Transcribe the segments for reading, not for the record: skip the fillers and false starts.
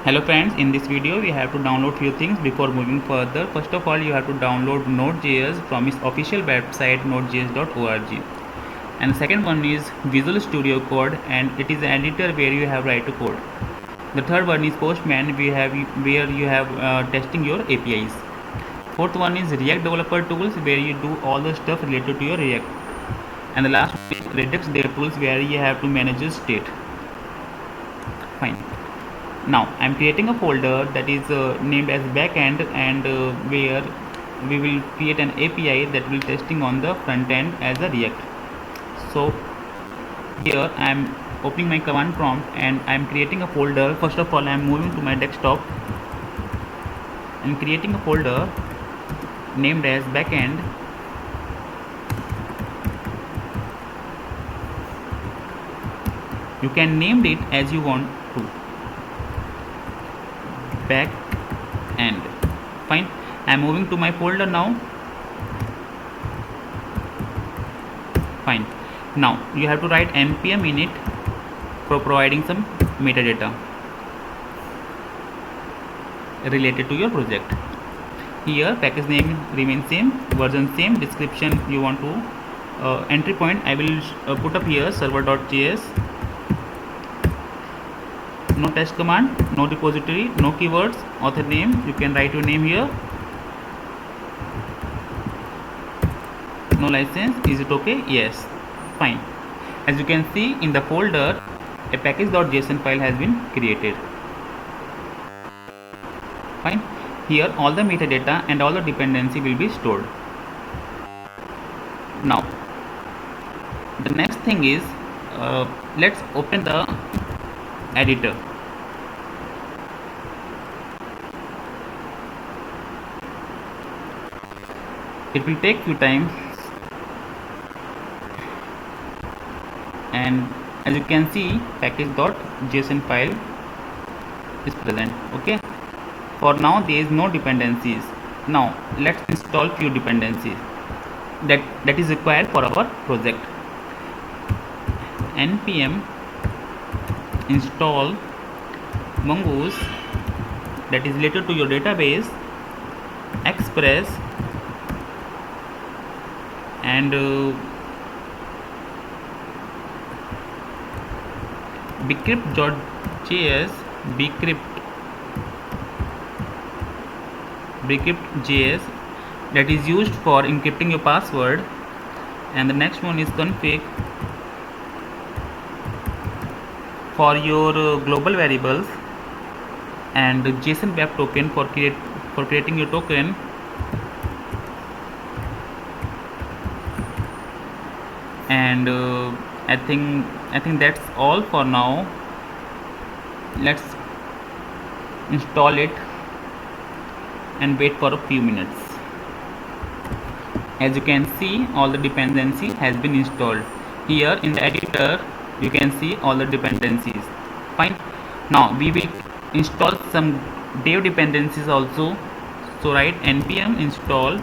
Hello friends, in this video we have to download few things before moving further. First of all, you have to download Node.js from its official website nodejs.org. And the second one is Visual Studio Code, and it is an editor where you have write to code. The third one is Postman, where you have testing your APIs. Fourth one is React Developer Tools, where you do all the stuff related to your React. And the last one is Redux Dev Tools, where you have to manage your state. Fine. Now I'm creating a folder that is named as backend, and where we will create an API that will testing on the front end as a React. So here I'm opening my command prompt and I'm creating a folder. First of all, I'm moving to my desktop and creating a folder named as backend. You can name it as you want to. Back end. Fine. I'm moving to my folder now. Fine. Now you have to write npm init for providing some metadata related to your project. Here package name remains same, version same, description you want to entry point I will put up here server.js. No test command, no repository, no keywords, author name, you can write your name here. No license, is it okay? Yes. Fine. As you can see in the folder, a package.json file has been created. Fine. Here all the metadata and all the dependency will be stored. Now the next thing is let's open the editor. It will take few time, and as you can see package.json file is present. Okay, for now there is no dependencies. Now let's install few dependencies that is required for our project. npm install mongoose, that is related to your database, express, and bcrypt.js, bcrypt.js, that is used for encrypting your password. And the next one is config for your global variables, and JSON web token for creating your token. And I think that's all for now. Let's install it and wait for a few minutes. As you can see, all the dependency has been installed. Here in the editor you can see all the dependencies. Fine. Now we will install some dev dependencies also. So write npm install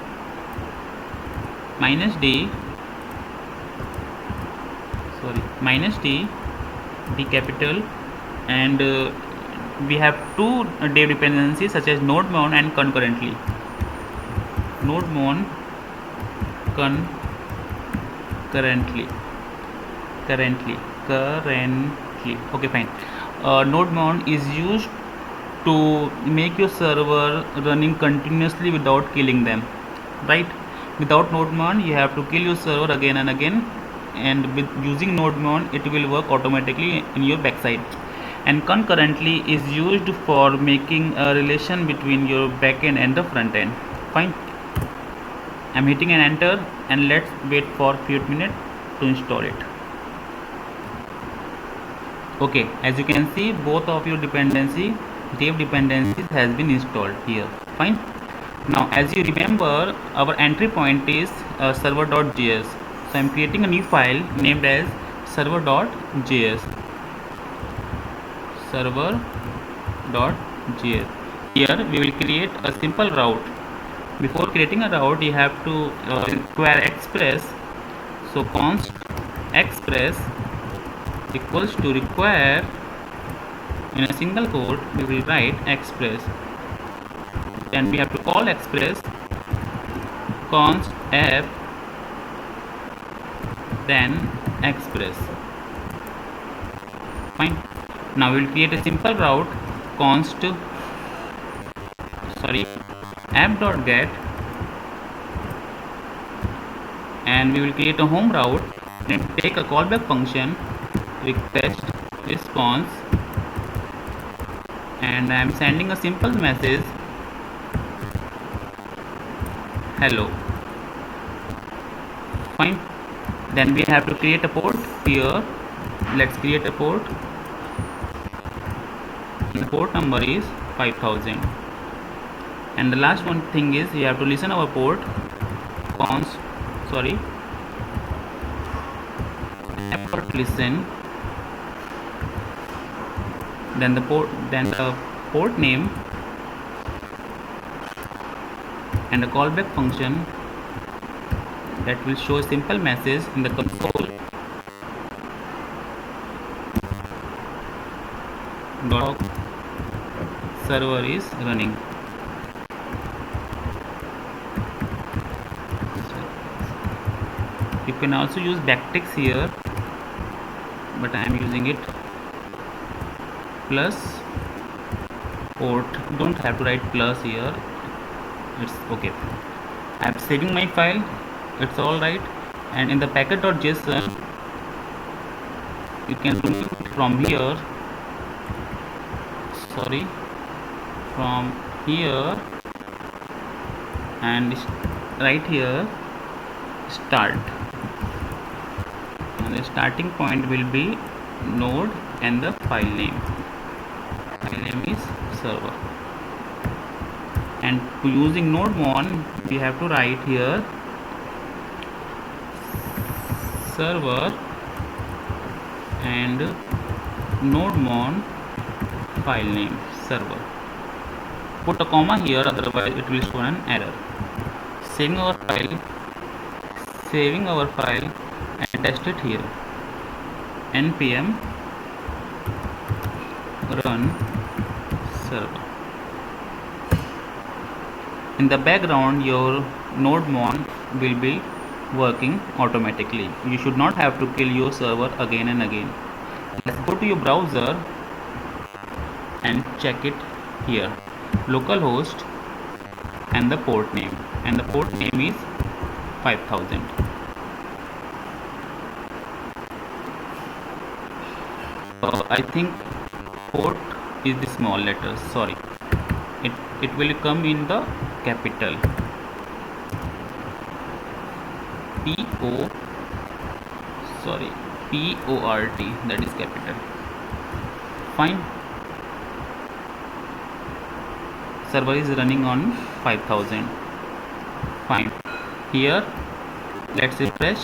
-d d capital, and we have two dev dependencies such as nodemon and concurrently. Nodemon currently. Okay, fine. Nodemon is used to make your server running continuously without killing them, right? Without nodemon you have to kill your server again and again, and with using nodemon it will work automatically in your backside. And concurrently is used for making a relation between your backend and the front end. Fine. I'm hitting an enter, and let's wait for few minutes to install it. Okay, as you can see, both of your dev dependencies has been installed here. Fine. Now as you remember, our entry point is server.js. So I'm creating a new file named as server.js. Here we will create a simple route. Before creating a route you have to require express. So const express equals to require In a single quote, we will write express. Then we have to call express const app, then express. Fine. Now we will create a simple route const app.get, and we will create a home route and take a callback function request response, and I am sending a simple message hello. Fine. Then we have to create a port here. Let's create a port. The port number is 5000. And the last one thing is you have to listen our port const app listen, then the port name and a callback function that will show a simple message in the console dot server is running. You can also use backticks here, but I am using it plus port. Don't have to write plus here, it's okay. I am saving my file, it's alright. And in the packet.json you can remove it from here, and right here start, and the starting point will be node and the file name is server. And to using nodemon we have to write here server and nodemon file name server. Put a comma here, otherwise it will show an error. Saving our file and test it here. npm run server. In the background your nodemon will be working automatically. You should not have to kill your server again and again. Let's go to your browser and check it here, localhost and the port name, and the port name is 5000. I think port is the small letters, it will come in the capital PORT, that is capital. Fine. Server is running on 5000. Fine. Here let's refresh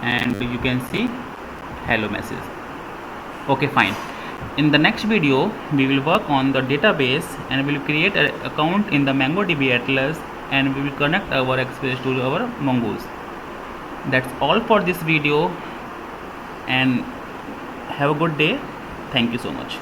and you can see hello message. Okay, fine. In the next video we will work on the database and we will create an account in the MongoDB Atlas, and we will connect our Express to our Mongoose. That's all for this video, and have a good day. Thank you so much.